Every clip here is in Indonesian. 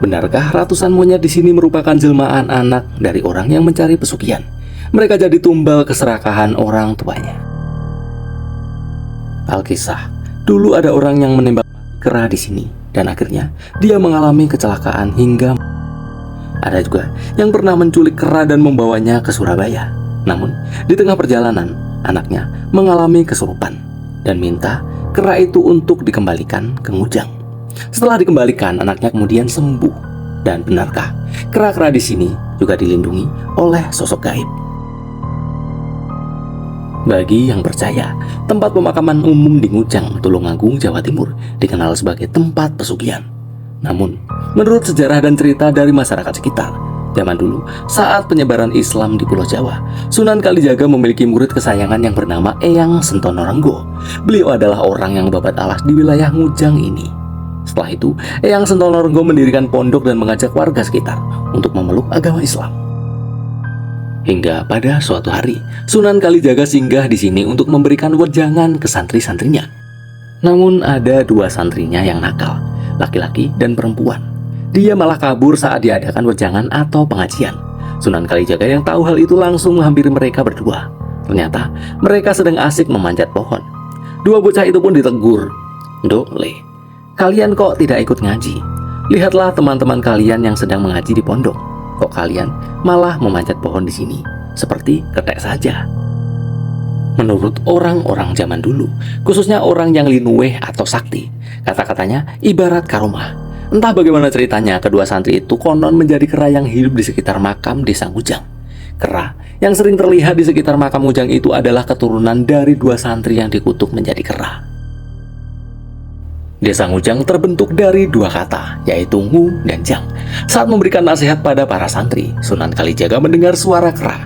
Benarkah ratusan monyet di sini merupakan jelmaan anak dari orang yang mencari pesugihan? Mereka jadi tumbal keserakahan orang tuanya. Alkisah, dulu ada orang yang menembak kera di sini dan akhirnya dia mengalami kecelakaan hingga. Ada juga yang pernah menculik kera dan membawanya ke Surabaya. Namun di tengah perjalanan anaknya mengalami kesurupan dan minta kera itu untuk dikembalikan ke Ngujang. Setelah dikembalikan, anaknya kemudian sembuh. Dan benarkah kera-kera di sini juga dilindungi oleh sosok gaib? Bagi yang percaya, tempat pemakaman umum di Ngujang, Tulungagung, Jawa Timur dikenal sebagai tempat pesugihan. Namun, menurut sejarah dan cerita dari masyarakat sekitar, zaman dulu saat penyebaran Islam di Pulau Jawa, Sunan Kalijaga memiliki murid kesayangan yang bernama Eyang Sentono Renggo. Beliau adalah orang yang babat alas di wilayah Ngujang ini. Setelah itu, Eyang Sentono Renggo mendirikan pondok dan mengajak warga sekitar untuk memeluk agama Islam. Hingga pada suatu hari, Sunan Kalijaga singgah di sini untuk memberikan wejangan ke santri-santrinya. Namun ada dua santrinya yang nakal, laki-laki dan perempuan. Dia malah kabur saat diadakan wejangan atau pengajian. Sunan Kalijaga yang tahu hal itu langsung menghampiri mereka berdua. Ternyata mereka sedang asik memanjat pohon. Dua bocah itu pun ditegur. "Nduk, Le, kalian kok tidak ikut ngaji? Lihatlah teman-teman kalian yang sedang mengaji di pondok. Kok kalian malah memanjat pohon di sini? Seperti ketek saja." Menurut orang-orang zaman dulu, khususnya orang yang linuweh atau sakti, kata-katanya ibarat karomah. Entah bagaimana ceritanya, kedua santri itu konon menjadi kera yang hidup di sekitar makam desa Ngujang. Kera yang sering terlihat di sekitar makam Ngujang itu adalah keturunan dari dua santri yang dikutuk menjadi kera. Desa Ngujang terbentuk dari dua kata, yaitu Ngu dan Jang. Saat memberikan nasihat pada para santri, Sunan Kalijaga mendengar suara kera.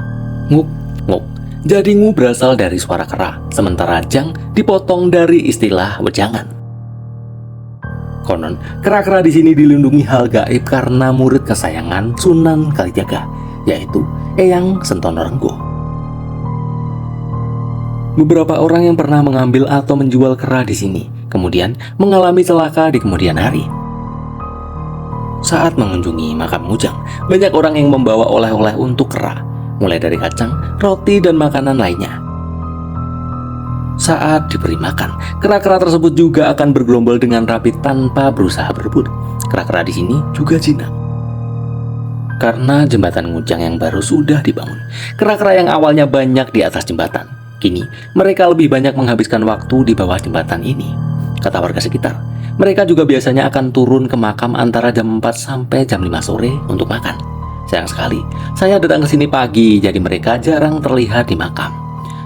Nguk, nguk. Jadi Ngu berasal dari suara kera, sementara Jang dipotong dari istilah wejangan. Konon, kera-kera di sini dilindungi hal gaib karena murid kesayangan Sunan Kalijaga, yaitu Eyang Sentono Renggo. Beberapa orang yang pernah mengambil atau menjual kera di sini kemudian mengalami celaka di kemudian hari. Saat mengunjungi makam Ngujang, banyak orang yang membawa oleh-oleh untuk kera, mulai dari kacang, roti, dan makanan lainnya. Saat diberi makan, kera-kera tersebut juga akan bergelombol dengan rapi tanpa berusaha berebut. Kera-kera di sini juga jinak. Karena jembatan Ngujang yang baru sudah dibangun, kera-kera yang awalnya banyak di atas jembatan, kini mereka lebih banyak menghabiskan waktu di bawah jembatan ini. Kata warga sekitar, mereka juga biasanya akan turun ke makam antara jam 4 sampai jam 5 sore untuk makan. Sayang sekali, saya datang ke sini pagi, jadi mereka jarang terlihat di makam.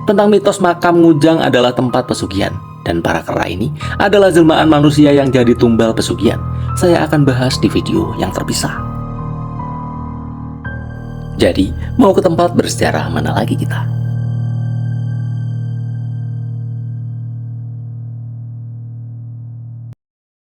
Tentang mitos makam Ngujang adalah tempat pesugihan, dan para kera ini adalah jelmaan manusia yang jadi tumbal pesugihan. Saya akan bahas di video yang terpisah. Jadi, mau ke tempat bersejarah mana lagi kita?